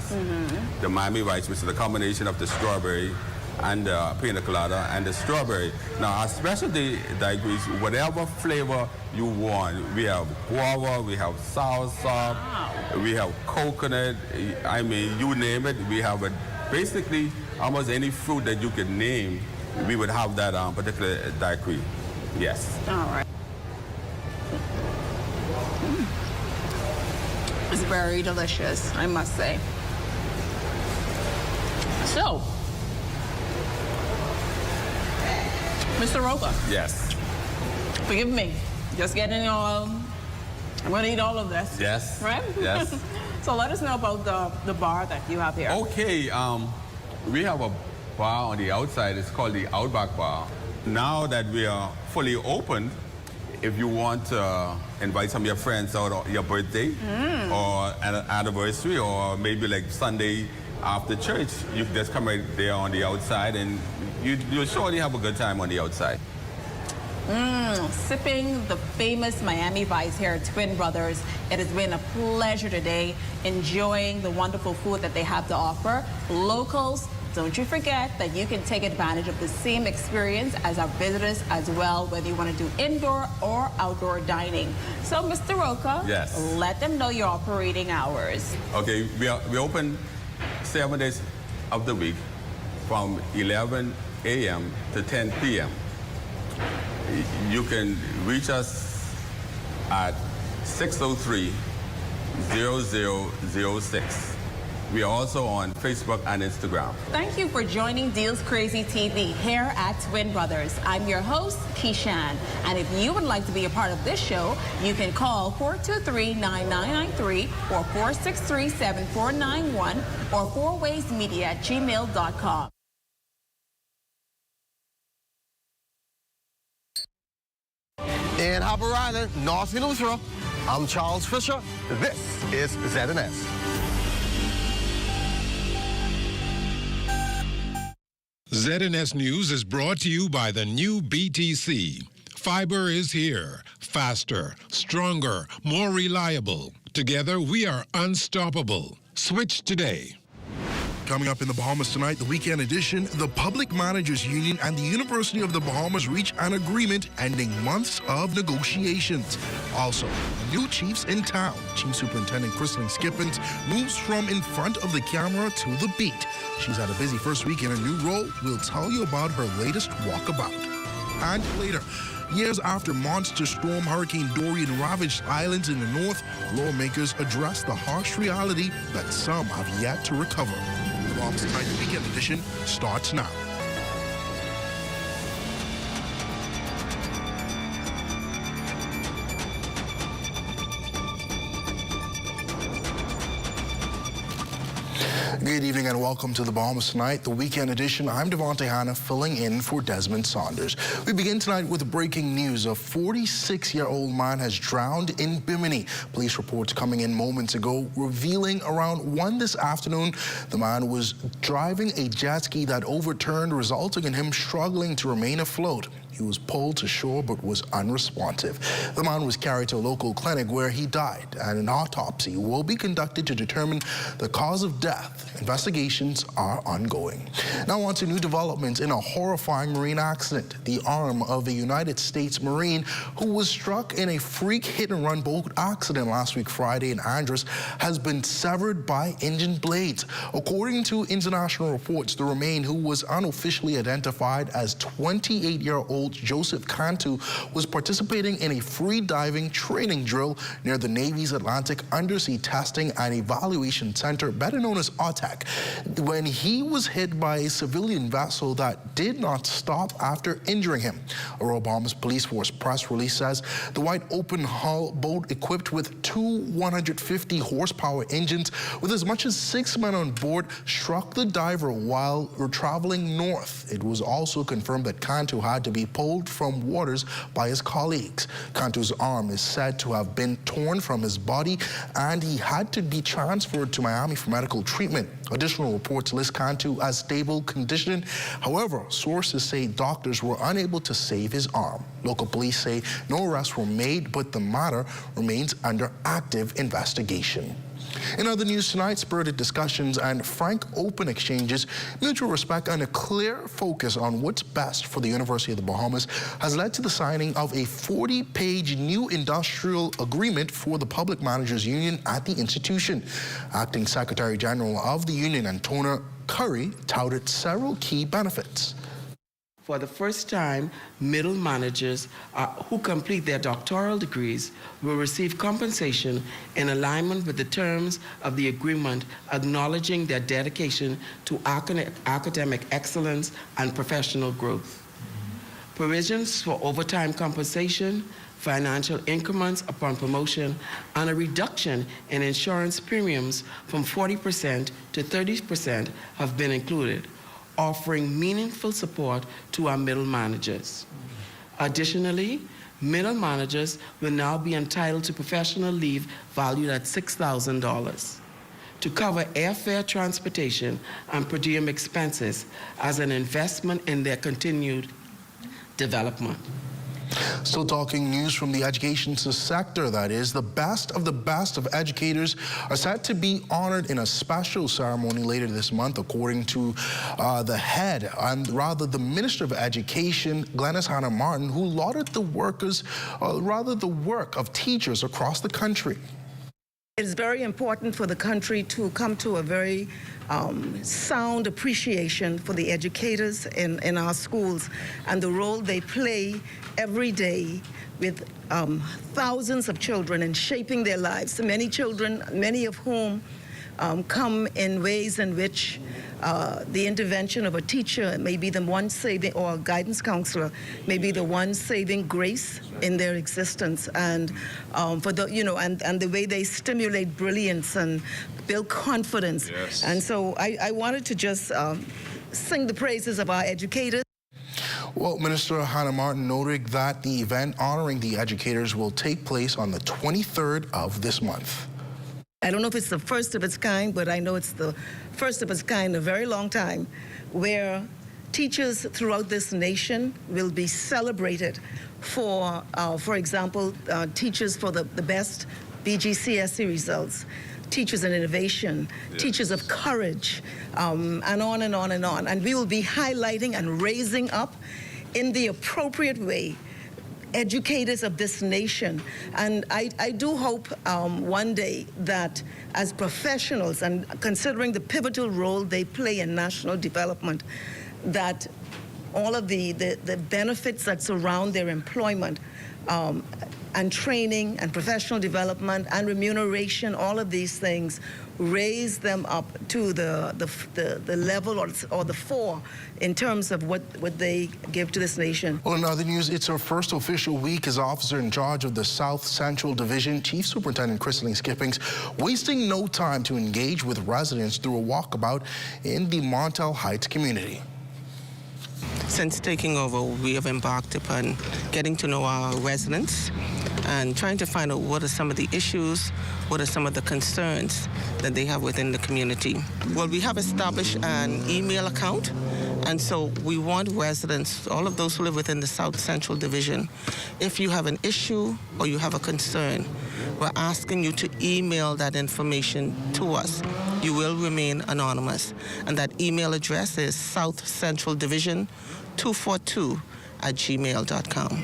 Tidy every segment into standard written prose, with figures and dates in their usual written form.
coladas. The Miami Vice, which is a combination of the strawberry and the pina colada and the strawberry. Now, our specialty daiquiris, whatever flavor you want. We have guava, we have soursop, we have coconut. I mean, you name it. We have basically almost any fruit that you could name. We would have that particular daiquiri. Yes. All right. It's very delicious, I must say. So, Mr. Roca. Yes. Forgive me. Just getting all. I'm going to eat all of this. Yes. Right? Yes. So let us know about the bar that you have here. Okay. We have a bar on the outside. It's called the Outback Bar. Now that we are fully open, if you want to invite some of your friends out on your birthday or an anniversary or maybe like Sunday after church, you can just come right there on the outside and you'll surely have a good time on the outside. Sipping the famous Miami Vice here at Twin Brothers. It has been a pleasure today enjoying the wonderful food that they have to offer. Locals, don't you forget that you can take advantage of the same experience as our visitors as well, whether you want to do indoor or outdoor dining. So, Mr. Roca, yes, let them know your operating hours. Okay, we open 7 days of the week from 11 a.m. to 10 p.m. You can reach us at 603-0006. We are also on Facebook and Instagram. Thank you for joining Deals Crazy TV here at Twin Brothers. I'm your host, Keishan. And if you would like to be a part of this show, you can call 423-9993 or 463-7491 or 4waysmedia@gmail.com. In Harper Island, North Eleuthera, I'm Charles Fisher. This is ZNS. ZNS News is brought to you by the new BTC. Fiber is here. Faster, stronger, more reliable. Together, we are unstoppable. Switch today. Coming up in the Bahamas tonight, the weekend edition, the Public Managers Union and the University of the Bahamas reach an agreement ending months of negotiations. Also, new chiefs in town. Chief Superintendent Christine Skippins moves from in front of the camera to the beat. She's had a busy first week in her new role. We'll tell you about her latest walkabout. And later, years after monster storm Hurricane Dorian ravaged islands in the north, lawmakers address the harsh reality that some have yet to recover. The Bahamas Tonight Weekend Edition starts now. Good evening and welcome to the Bahamas Tonight, the weekend edition. I'm Devontae Hanna, filling in for Desmond Saunders. We begin tonight with breaking news. A 46-year-old man has drowned in Bimini. Police reports coming in moments ago revealing around 1 this afternoon, the man was driving a jet ski that overturned, resulting in him struggling to remain afloat. He was pulled to shore but was unresponsive. The man was carried to a local clinic where he died, and an autopsy will be conducted to determine the cause of death. Investigations are ongoing. Now on to new developments in a horrifying marine accident. The arm of a United States Marine who was struck in a freak hit-and-run boat accident last week Friday in Andros has been severed by engine blades. According to international reports, the Remain, who was unofficially identified as 28-year-old Joseph Cantu, was participating in a free-diving training drill near the Navy's Atlantic Undersea Testing and Evaluation Center, better known as AUTEC, when he was hit by a civilian vessel that did not stop after injuring him. A Royal Bahamas Police Force press release says the white open-hull boat equipped with two 150-horsepower engines with as much as 6 men on board struck the diver while traveling north. It was also confirmed that Cantu had to be pulled from waters by his colleagues. Cantu's arm is said to have been torn from his body, and he had to be transferred to Miami for medical treatment. Additional reports list Cantu as stable condition. However, sources say doctors were unable to save his arm. Local police say no arrests were made, but the matter remains under active investigation. In other news tonight, spirited discussions and frank, open exchanges, mutual respect, and a clear focus on what's best for the University of the Bahamas has led to the signing of a 40-page new industrial agreement for the Public Managers Union at the institution. Acting Secretary General of the union, Antonia Curry, touted several key benefits. For the first time, middle managers who complete their doctoral degrees will receive compensation in alignment with the terms of the agreement, acknowledging their dedication to academic excellence and professional growth. Provisions for overtime compensation, financial increments upon promotion, and a reduction in insurance premiums from 40% to 30% have been included, offering meaningful support to our middle managers. Additionally, middle managers will now be entitled to professional leave valued at $6,000 to cover airfare, transportation, and per diem expenses as an investment in their continued development. Still talking news from the education sector, that is, the best of educators are set to be honored in a special ceremony later this month, according to the Minister of Education, Glenys Hannah Martin, who lauded the work of teachers across the country. It is very important for the country to come to a very sound appreciation for the educators in our schools and the role they play every day with thousands of children in shaping their lives. Many children, many of whom come in ways in which the intervention of a teacher may be the one saving, or a guidance counselor may be the one saving grace in their existence, and for the and the way they stimulate brilliance and build confidence. Yes. And so I wanted to just sing the praises of our educators. Well, Minister Hannah Martin noted that the event honoring the educators will take place on the 23rd of this month. I don't know if it's the first of its kind, but I know it's the first of its kind in a very long time, where teachers throughout this nation will be celebrated for example, teachers for the best BGCSE results, teachers in innovation, yes, teachers of courage, and on and on and on. And we will be highlighting and raising up in the appropriate way educators of this nation. And I do hope one day that as professionals, and considering the pivotal role they play in national development, that all of the benefits that surround their employment and training and professional development and remuneration, all of these things raise them up to the level or the fore in terms of what they give to this nation. Well, in other news, it's her first official week as officer in charge of the South Central Division. Chief Superintendent Crystalline Skippings wasting no time to engage with residents through a walkabout in the Montel Heights community. Since taking over, we have embarked upon getting to know our residents and trying to find out what are some of the issues, what are some of the concerns that they have within the community. Well, we have established an email account, and so we want residents, all of those who live within the South Central Division, if you have an issue or you have a concern, we're asking you to email that information to us. You will remain anonymous, and that email address is southcentraldivision242@gmail.com.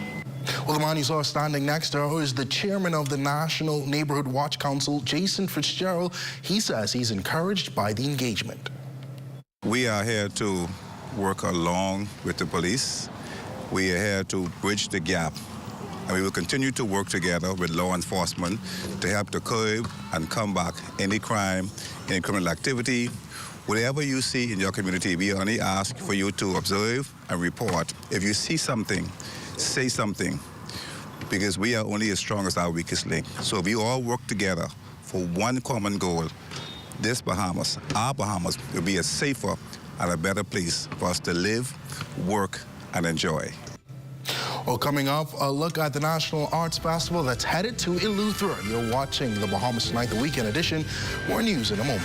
Well, the man you saw standing next to her is the chairman of the National Neighborhood Watch Council, Jason Fitzgerald. He says he's encouraged by the engagement. We are here to work along with the police. We are here to bridge the gap. And we will continue to work together with law enforcement to help to curb and combat any crime, any criminal activity. Whatever you see in your community, we only ask for you to observe and report. If you see something, say something, because we are only as strong as our weakest link. So if we all work together for one common goal, this Bahamas, our Bahamas, will be a safer and a better place for us to live, work, and enjoy. Well, coming up, a look at the National Arts Festival that's headed to Eleuthera. You're watching the Bahamas Tonight, the weekend edition. More news in a moment.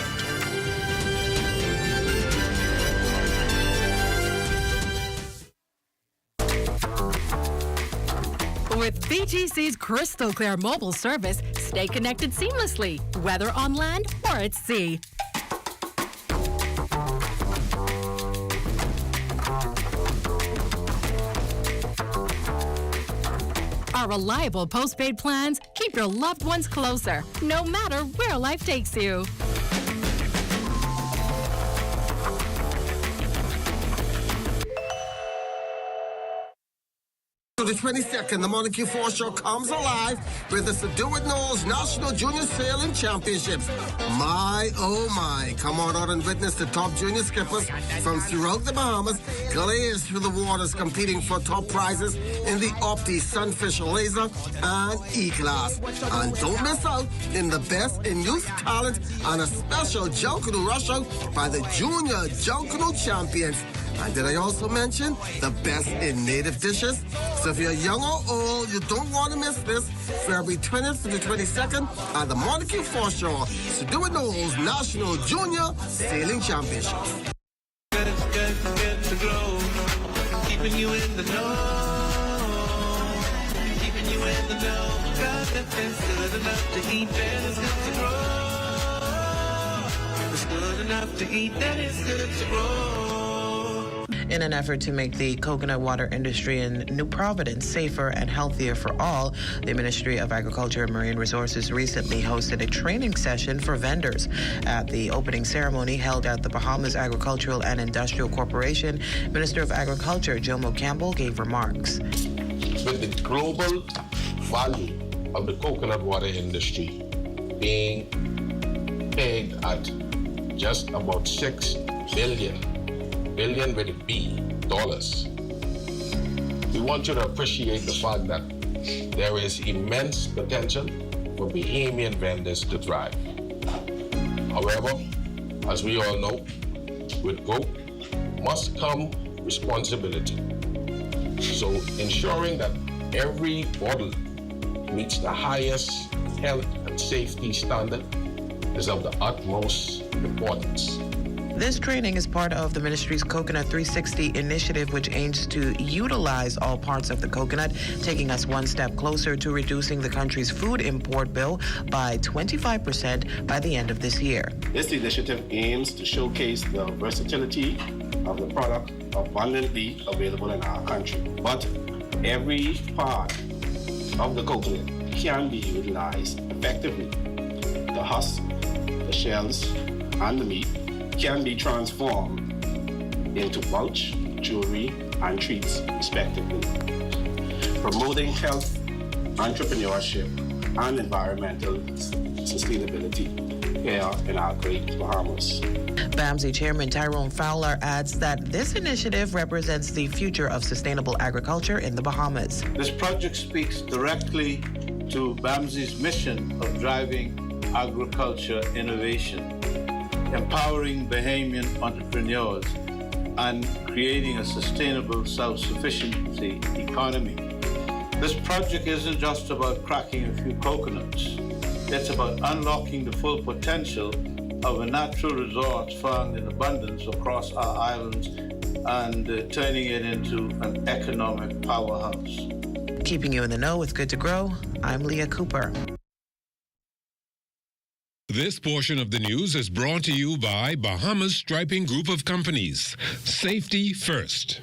With BGC's crystal clear mobile service, stay connected seamlessly, whether on land or at sea. Our reliable postpaid plans keep your loved ones closer, no matter where life takes you. The 22nd, the Monarchy 4 Show comes alive with the Do It Knowles National Junior Sailing Championships. My, oh my. Come on out and witness the top junior skippers from throughout the Bahamas glaze through the waters competing for top prizes in the Opti Sunfish Laser and E-Class. And don't miss out in the best in youth talent and a special junk canoe rush out by the Junior Junk Canoe Champions. And did I also mention the best in native dishes? So if you're young or old, you don't want to miss this. February 20th to the 22nd at the Monarchy Foreshore Do It Knowles National Junior Sailing Championships. Good to grow, keeping you in the know, keeping you in the know. God, it's good enough to eat, then it's good to grow. It's good enough to eat, then it's good to grow. In an effort to make the coconut water industry in New Providence safer and healthier for all, the Ministry of Agriculture and Marine Resources recently hosted a training session for vendors. At the opening ceremony held at the Bahamas Agricultural and Industrial Corporation, Minister of Agriculture Jomo Campbell gave remarks. With the global value of the coconut water industry being pegged at just about $6 billion with a B, dollars. We want you to appreciate the fact that there is immense potential for Bahamian vendors to thrive. However, as we all know, with growth must come responsibility. So ensuring that every bottle meets the highest health and safety standard is of the utmost importance. This training is part of the ministry's Coconut 360 initiative, which aims to utilize all parts of the coconut, taking us one step closer to reducing the country's food import bill by 25% by the end of this year. This initiative aims to showcase the versatility of the product abundantly available in our country. But every part of the coconut can be utilized effectively. The husk, the shells, and the meat can be transformed into pouch, jewelry, and treats, respectively, promoting health, entrepreneurship, and environmental sustainability here in our great Bahamas. BAMSI Chairman Tyrone Fowler adds that this initiative represents the future of sustainable agriculture in the Bahamas. This project speaks directly to BAMSI's mission of driving agriculture innovation, empowering Bahamian entrepreneurs, and creating a sustainable self-sufficiency economy. This project isn't just about cracking a few coconuts. It's about unlocking the full potential of a natural resource found in abundance across our islands and turning it into an economic powerhouse. Keeping you in the know with Good to Grow, I'm Leah Cooper. This portion of the news is brought to you by Bahamas Striping Group of Companies. Safety first.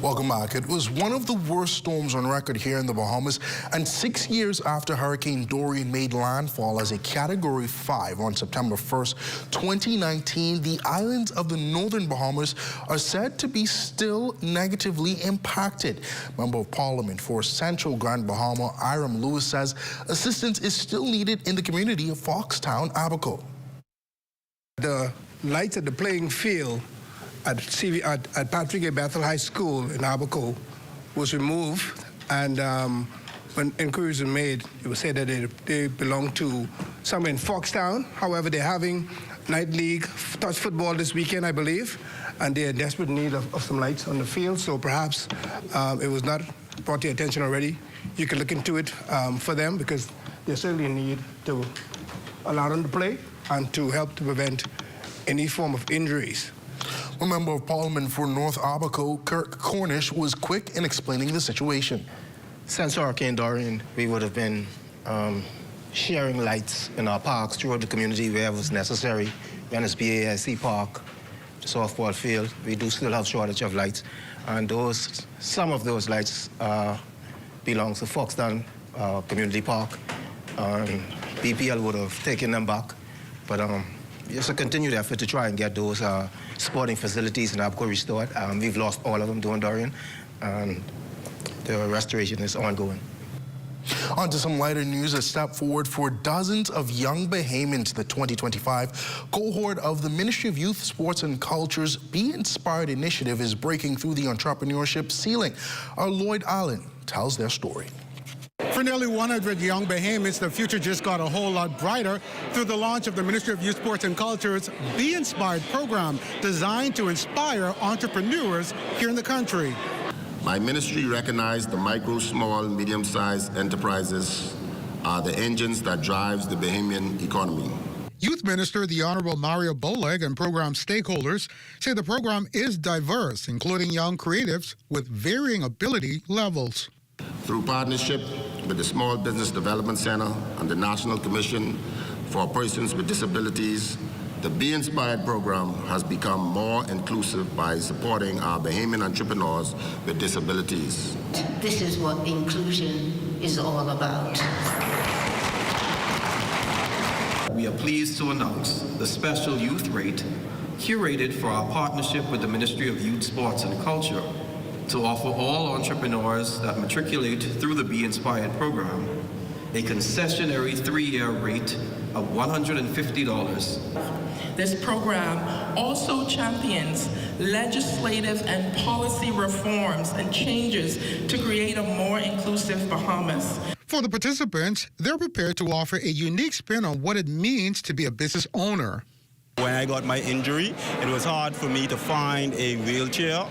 Welcome back. It was one of the worst storms on record here in the Bahamas, and 6 years after Hurricane Dorian made landfall as a Category 5 on September 1st, 2019, the islands of the northern Bahamas are said to be still negatively impacted. Member of Parliament for Central Grand Bahama, Iram Lewis, says assistance is still needed in the community of Foxtown, Abaco. The lights at the playing field at Patrick A. Bethel High School in Abaco was removed, and when inquiries were made, it was said that they belong to somewhere in Foxtown. However, they're having night league touch football this weekend, I believe, and they're in desperate need of some lights on the field, so perhaps it was not brought to your attention already. You can look into it for them, because they're certainly in need to allow them to play and to help to prevent any form of injuries. A member of Parliament for North Abaco, Kirk Cornish, was quick in explaining the situation. Since Hurricane Dorian, we would have been sharing lights in our parks throughout the community wherever it's necessary. NSBAIC Park, the softball field, we do still have shortage of lights. And some of those lights belong to Foxton Community Park. BPL would have taken them back. But it's a continued effort to try and get those sporting facilities in Abaco restored. We've lost all of them during Dorian, and the restoration is ongoing. On to some lighter news, a step forward for dozens of young Bahamians. The 2025 cohort of the Ministry of Youth, Sports and Culture's Be Inspired initiative is breaking through the entrepreneurship ceiling. Our Lloyd Allen tells their story. For nearly 100 young Bahamians, the future just got a whole lot brighter through the launch of the Ministry of Youth, Sports and Culture's Be Inspired program, designed to inspire entrepreneurs here in the country. My ministry recognized the micro, small, medium-sized enterprises are the engines that drives the Bahamian economy. Youth Minister, the Honorable Mario Boleg, and program stakeholders say the program is diverse, including young creatives with varying ability levels. Through partnership with the Small Business Development Center and the National Commission for Persons with Disabilities, the Be Inspired program has become more inclusive by supporting our Bahamian entrepreneurs with disabilities. This is what inclusion is all about. We are pleased to announce the special youth rate curated for our partnership with the Ministry of Youth, Sports and Culture to offer all entrepreneurs that matriculate through the Be Inspired program a concessionary 3-year rate of $150. This program also champions legislative and policy reforms and changes to create a more inclusive Bahamas. For the participants, they're prepared to offer a unique spin on what it means to be a business owner. When I got my injury, it was hard for me to find a wheelchair,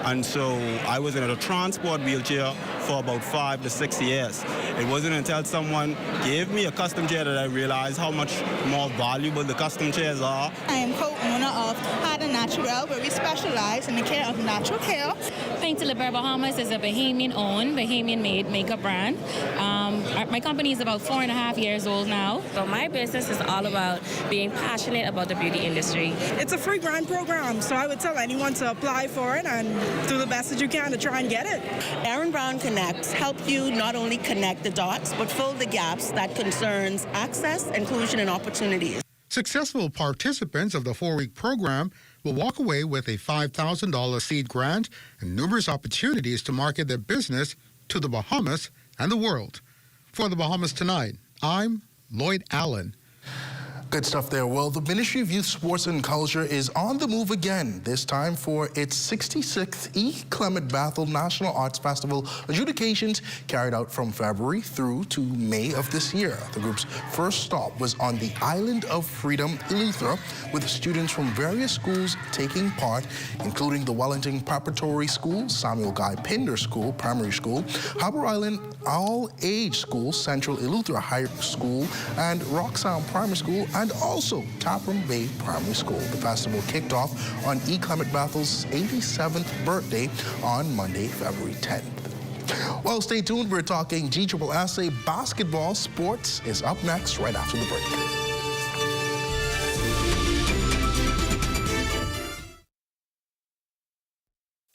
and so I was in a transport wheelchair for about 5 to 6 years. It wasn't until someone gave me a custom chair that I realized how much more valuable the custom chairs are. I am co-owner of Hada Natural, where we specialize in the care of natural hair. Paint to Liber Bahamas is a Bahamian-owned, Bahamian-made makeup brand. My company is about 4.5 years old now. So my business is all about being passionate about the beauty industry. It's a free grant program, so I would tell anyone to apply for it and do the best that you can to try and get it. Aaron Brown Connects help you not only connect the dots, but fill the gaps that concerns access, inclusion, and opportunities. Successful participants of the 4-week program will walk away with a $5,000 seed grant and numerous opportunities to market their business to the Bahamas and the world. For the Bahamas Tonight, I'm Lloyd Allen. Good stuff there. Well, the Ministry of Youth, Sports and Culture is on the move again, this time for its 66th E. Clement Bathel National Arts Festival adjudications carried out from February through to May of this year. The group's first stop was on the Island of Freedom, Eleuthera, with students from various schools taking part, including the Wellington Preparatory School, Samuel Guy Pinder School, Primary School, Harbour Island All-Age School, Central Eleuthera High School, and Roxtown Primary School, and also Tapram Bay Primary School. The festival kicked off on E. Clement Bathel's 87th birthday on Monday, February 10th. Well, stay tuned. We're talking GSSSA basketball. Sports is up next right after the break.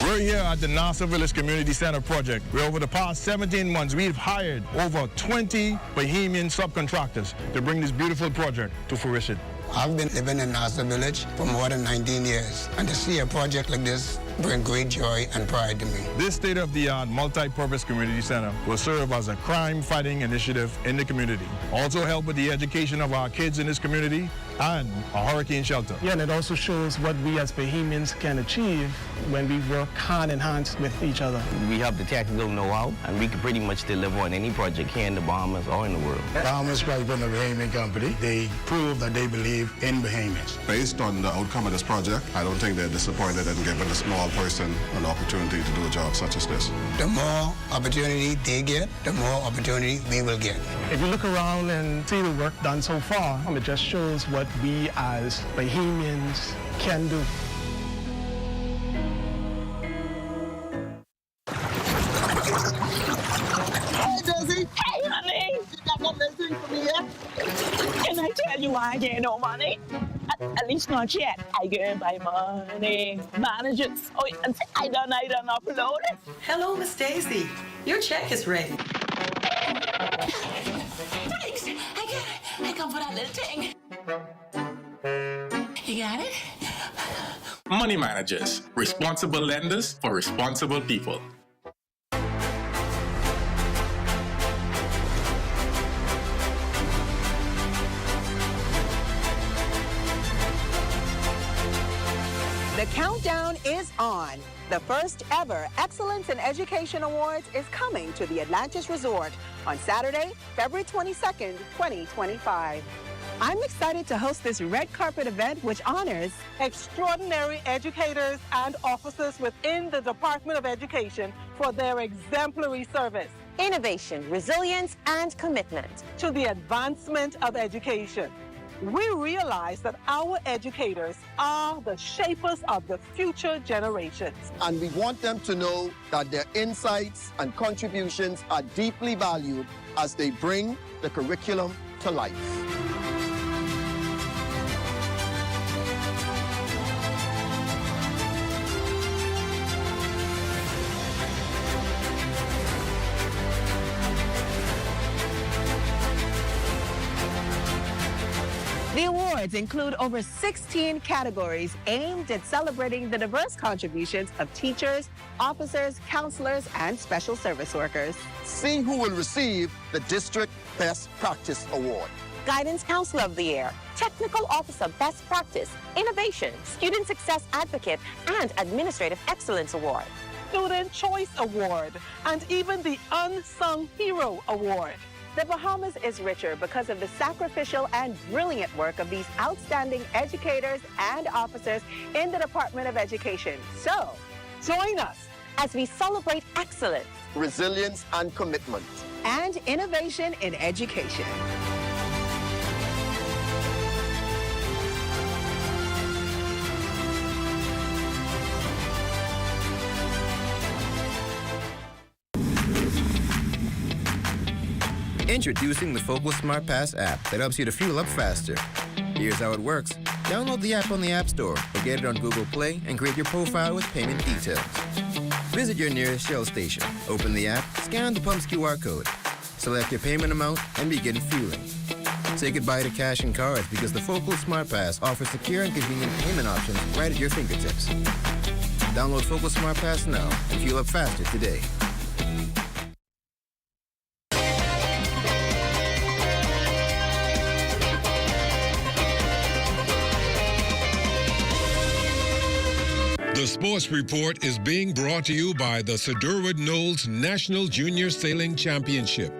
We're here at the Nassau Village Community Center project, where over the past 17 months, we've hired over 20 Bahamian subcontractors to bring this beautiful project to fruition. I've been living in Nassau Village for more than 19 years, and to see a project like this brings great joy and pride to me. This state-of-the-art multi-purpose community center will serve as a crime-fighting initiative in the community. Also help with the education of our kids in this community and a hurricane shelter. Yeah, and it also shows what we as Bahamians can achieve when we work hand in hand with each other. We have the technical know-how, and we can pretty much deliver on any project here in the Bahamas or in the world. Bahamas Project and the Bahamian Company, they prove that they believe in Bahamians. Based on the outcome of this project, I don't think they're disappointed in giving a small person an opportunity to do a job such as this. The more opportunity they get, the more opportunity we will get. If you look around and see the work done so far, it just shows what we as Bahamians can do. get no money. At least not yet. I get my money. Managers. Oh, and I done upload it. Hello, Miss Daisy. Your check is ready. Thanks. I come for that little thing. You got it? Money managers, responsible lenders for responsible people. The countdown is on. The first ever Excellence in Education Awards is coming to the Atlantis Resort on Saturday, February 22nd, 2025. I'm excited to host this red carpet event which honors extraordinary educators and officers within the Department of Education for their exemplary service, innovation, resilience, and commitment to the advancement of education. We realize that our educators are the shapers of the future generations. And we want them to know that their insights and contributions are deeply valued as they bring the curriculum to life. The awards include over 16 categories aimed at celebrating the diverse contributions of teachers, officers, counselors, and special service workers. See who will receive the District Best Practice Award. Guidance Counselor of the Year, Technical Officer Best Practice, Innovation, Student Success Advocate, and Administrative Excellence Award. Student Choice Award, and even the Unsung Hero Award. The Bahamas is richer because of the sacrificial and brilliant work of these outstanding educators and officers in the Department of Education. So, join us as we celebrate excellence, resilience, and commitment, and innovation in education. Introducing the Focal Smart Pass app that helps you to fuel up faster. Here's how it works. Download the app on the App Store or get it on Google Play and create your profile with payment details. Visit your nearest Shell station. Open the app, scan the pump's QR code, select your payment amount, and begin fueling. Say goodbye to cash and cards because the Focal Smart Pass offers secure and convenient payment options right at your fingertips. Download Focal Smart Pass now and fuel up faster today. The Sports Report is being brought to you by the Sir Durwood Knowles National Junior Sailing Championship.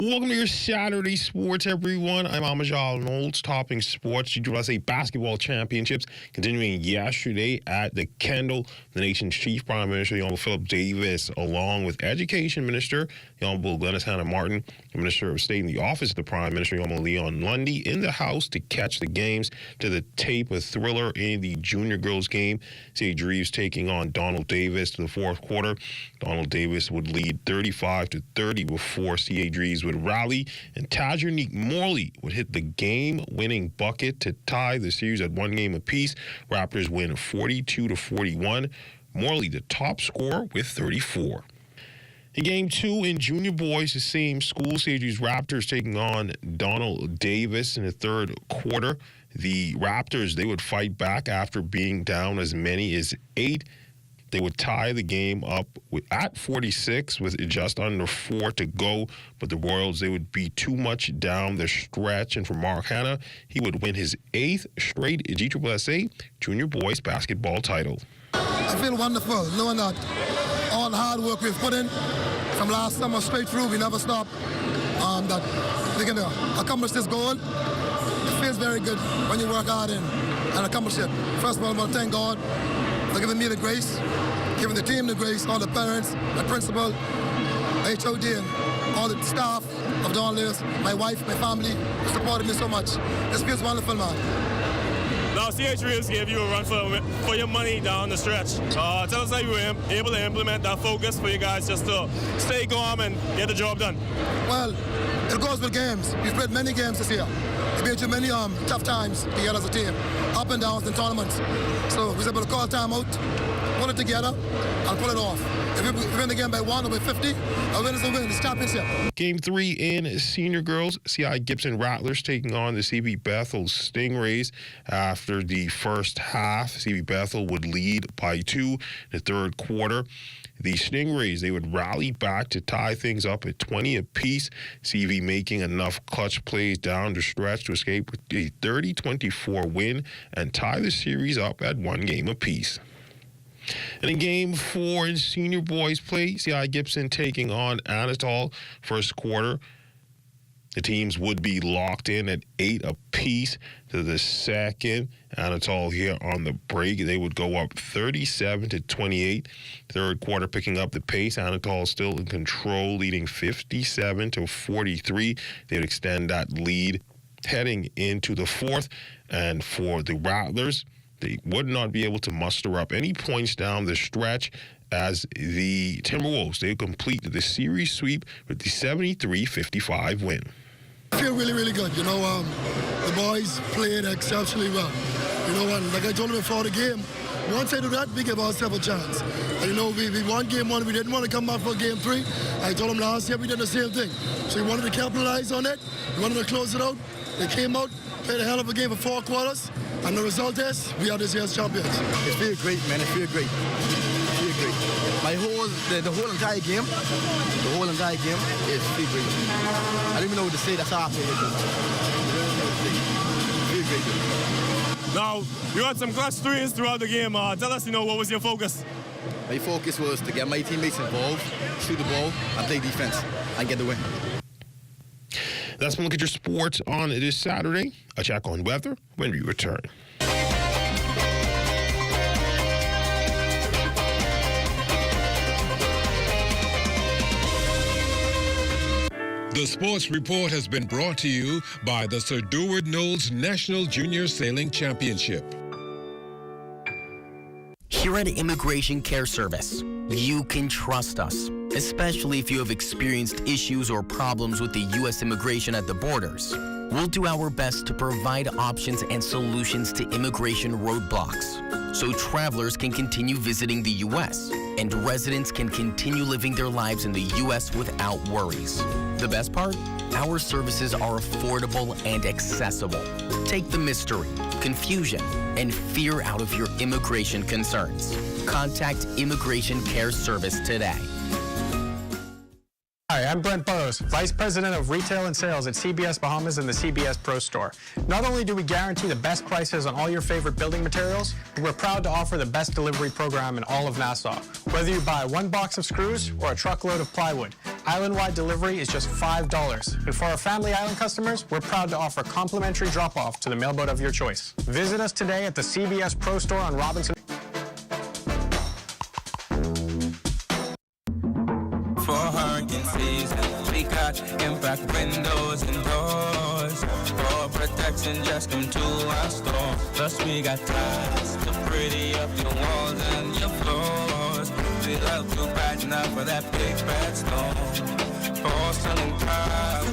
Welcome to your Saturday sports, everyone. I'm Amajal Knowles, topping sports. GSSSA basketball championships continuing yesterday at the Kendall. The nation's chief prime minister, the Honorable Philip Davis, along with Education Minister, the Honorable Glenys Hannah Martin, the Minister of State in the Office of the Prime Minister, the Honorable Leon Lundy, in the House to catch the games to the tape. A thriller in the junior girls game. St. Reeves taking on Donald Davis to the fourth quarter. Donald Davis would lead 35-30 before C.A. Drees would rally, and Tajanique Morley would hit the game-winning bucket to tie the series at one game apiece. Raptors win 42-41. Morley, the top scorer, with 34. In Game 2 in junior boys, the same school, St. Reeves Raptors taking on Donald Davis in the third quarter. The Raptors, they would fight back after being down as many as 8. They would tie the game up at 46 with just under 4 to go. But the Royals, they would be too much down the stretch. And for Mark Hanna, he would win his 8th straight GSSSA junior boys basketball title. I feel wonderful knowing that all the hard work we've put in from last summer straight through, we never stopped, that we can accomplish this goal. It feels very good when you work hard and accomplish it. First of all, I want to thank God for giving me the grace, giving the team the grace, all the parents, the principal, HOD, and all the staff of Don Lewis, my wife, my family, who supported me so much. This feels wonderful, man. Now, CH Reels gave you a run for your money down the stretch. Tell us how you were able to implement that focus for you guys just to stay calm and get the job done. Well, it goes with games. We've played many games this year. We've been through many tough times together as a team, up and downs in tournaments. So we were able to call time out, put it together, and pull it off. If we win the game by 1 or by 50, our winners will win this championship. Game 3 in senior girls, CI Gibson Rattlers taking on the CB Bethel Stingrays. After the first half, CB Bethel would lead by 2 in the third quarter. The Stingrays, they would rally back to tie things up at 20 apiece. CV making enough clutch plays down the stretch to escape with a 30-24 win and tie the series up at 1 game apiece. And in Game 4 in senior boys play, CI Gibson taking on Anatol. First quarter, the teams would be locked in at 8 apiece to the second. Anatol here on the break. They would go up 37-28. Third quarter picking up the pace. Anatol still in control, leading 57-43. They would extend that lead heading into the fourth. And for the Rattlers, they would not be able to muster up any points down the stretch as the Timberwolves, they complete the series sweep with the 73-55 win. I feel really, really good. You know, the boys played exceptionally well. You know, and like I told them before the game, once I do that, we give ourselves a chance. And, you know, we won game 1. We didn't want to come back for game 3. I told them last year we did the same thing. So we wanted to capitalize on it. We wanted to close it out. They came out, played a hell of a game for 4 quarters. And the result is, we are this year's champions. It feels great, man. It feels great. The whole entire game, it feels great. I don't even know what to say. That's how I feel. It feels great. Now, you had some clutch threes throughout the game. Tell us, what was your focus? My focus was to get my teammates involved, shoot the ball, and play defense, and get the win. That's one look at your sports on this Saturday. A check on weather when we return. The Sports Report has been brought to you by the Sir Deward Knowles National Junior Sailing Championship. Here at Immigration Care Service, you can trust us, especially if you have experienced issues or problems with the U.S. immigration at the borders. We'll do our best to provide options and solutions to immigration roadblocks so travelers can continue visiting the U.S. and residents can continue living their lives in the U.S. without worries. The best part? Our services are affordable and accessible. Take the mystery, confusion, and fear out of your immigration concerns. Contact Immigration Care Service today. Hi, I'm Brent Burrows, Vice President of Retail and Sales at CBS Bahamas and the CBS Pro Store. Not only do we guarantee the best prices on all your favorite building materials, but we're proud to offer the best delivery program in all of Nassau. Whether you buy 1 box of screws or a truckload of plywood, island-wide delivery is just $5. And for our Family Island customers, we're proud to offer complimentary drop-off to the mailboat of your choice. Visit us today at the CBS Pro Store on Robinson. For hurricane season, we got impact windows and doors. For protection, just come to our store. Plus we got tiles to pretty up your walls and your floors. We love to brighten up for that big bad storm. Porcelain tiles,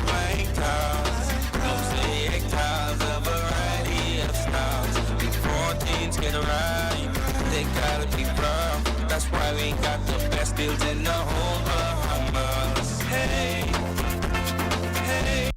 blank tiles, mosaic tiles, a variety of styles. These 14s get right, they gotta be proud. That's why we got the best deals in the whole Bahamas. Hey, hey.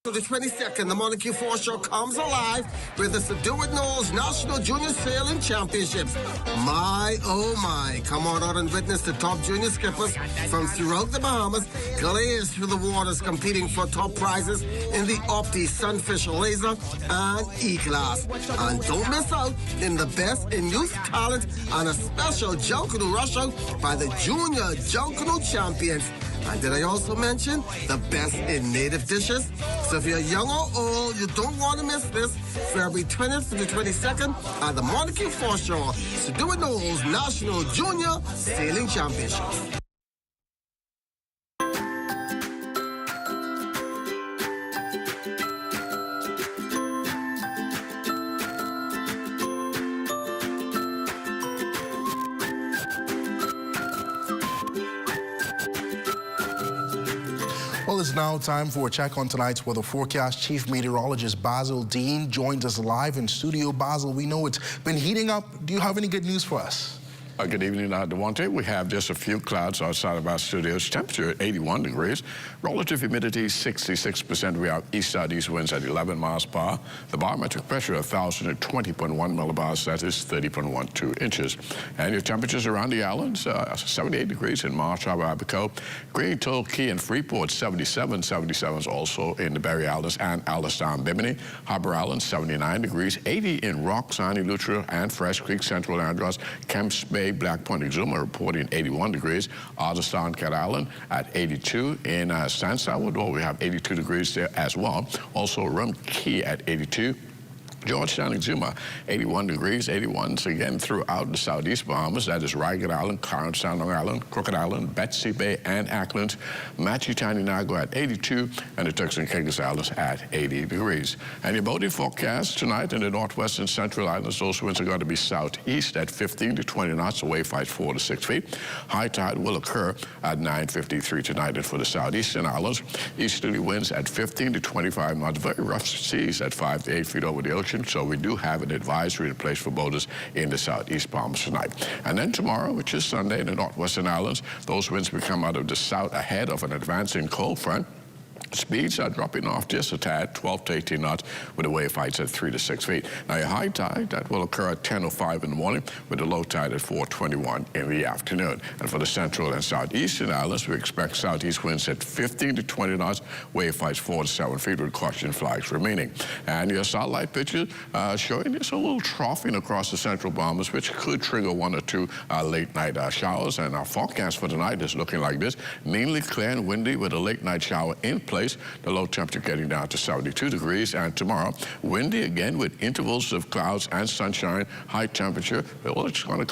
To the 22nd, the Monarchy 4 show comes alive with the Subdue It Knowles National Junior Sailing Championships. My, oh my. Come on out and witness the top junior skippers from throughout the Bahamas glaze through the waters competing for top prizes in the Opti Sunfish Laser and E-Class. And don't miss out in the best in youth talent and a special junk canoe rush out by the Junior Junk Canoe Champions. And did I also mention the best in native dishes? So if you're young or old, you don't want to miss this. February 20th to the 22nd at the Monarchy Foreshore Subdue It Knowles National Junior Sailing Championships. Well, it's now time for a check on tonight's weather forecast. Chief Meteorologist Basil Dean joins us live in studio. Basil, we know it's been heating up. Do you have any good news for us? Good evening, Devontae. We have just a few clouds outside of our studios. Temperature 81 degrees. Relative humidity 66%. We have east-southeast winds at 11 miles per hour. The barometric pressure 1,020.1 millibars. That is 30.12 inches. And your temperatures around the islands 78 degrees in Marsh Harbor, Abaco. Green, Toll, Key, and Freeport 77. 77 is also in the Berry Islands and Allenstown, Bimini. Harbor Island 79 degrees. 80 in Rock, Sinai, Luttra, and Fresh Creek, Central Andros. Kemps Bay, Black Point, Exuma reporting 81 degrees. Alderstown, Cat Island at 82. In San Salvador, we have 82 degrees there as well. Also, Rum Key at 82. Georgetown, Exuma, 81 degrees, 81s again throughout the southeast Bahamas. That is Ragged Island, Clarence Sound, Long Island, Crooked Island, Betsy Bay, and Ackland. Machitaninago at 82, and the Turks and Caicos Islands at 80 degrees. And your boating forecast tonight in the northwest and central islands, those winds are going to be southeast at 15 to 20 knots, the wave height 4 to 6 feet. High tide will occur at 9:53 tonight, and for the southeastern islands, easterly winds at 15 to 25 knots, very rough seas at 5 to 8 feet over the ocean. So we do have an advisory in place for boaters in the southeast Bahamas tonight. And then tomorrow, which is Sunday, in the northwestern islands, those winds will come out of the south ahead of an advancing cold front. Speeds are dropping off just a tad, 12 to 18 knots, with the wave heights at 3 to 6 feet. Now, your high tide, that will occur at 10:05 in the morning, with the low tide at 4:21 in the afternoon. And for the central and southeastern islands, we expect southeast winds at 15 to 20 knots, wave heights 4 to 7 feet, with caution flags remaining. And your satellite picture showing just a little troughing across the central Bahamas, which could trigger 1 or 2 late-night showers. And our forecast for tonight is looking like this: mainly clear and windy with a late-night shower in place. The low temperature getting down to 72 degrees. And tomorrow, windy again with intervals of clouds and sunshine. High temperature, well, it's going to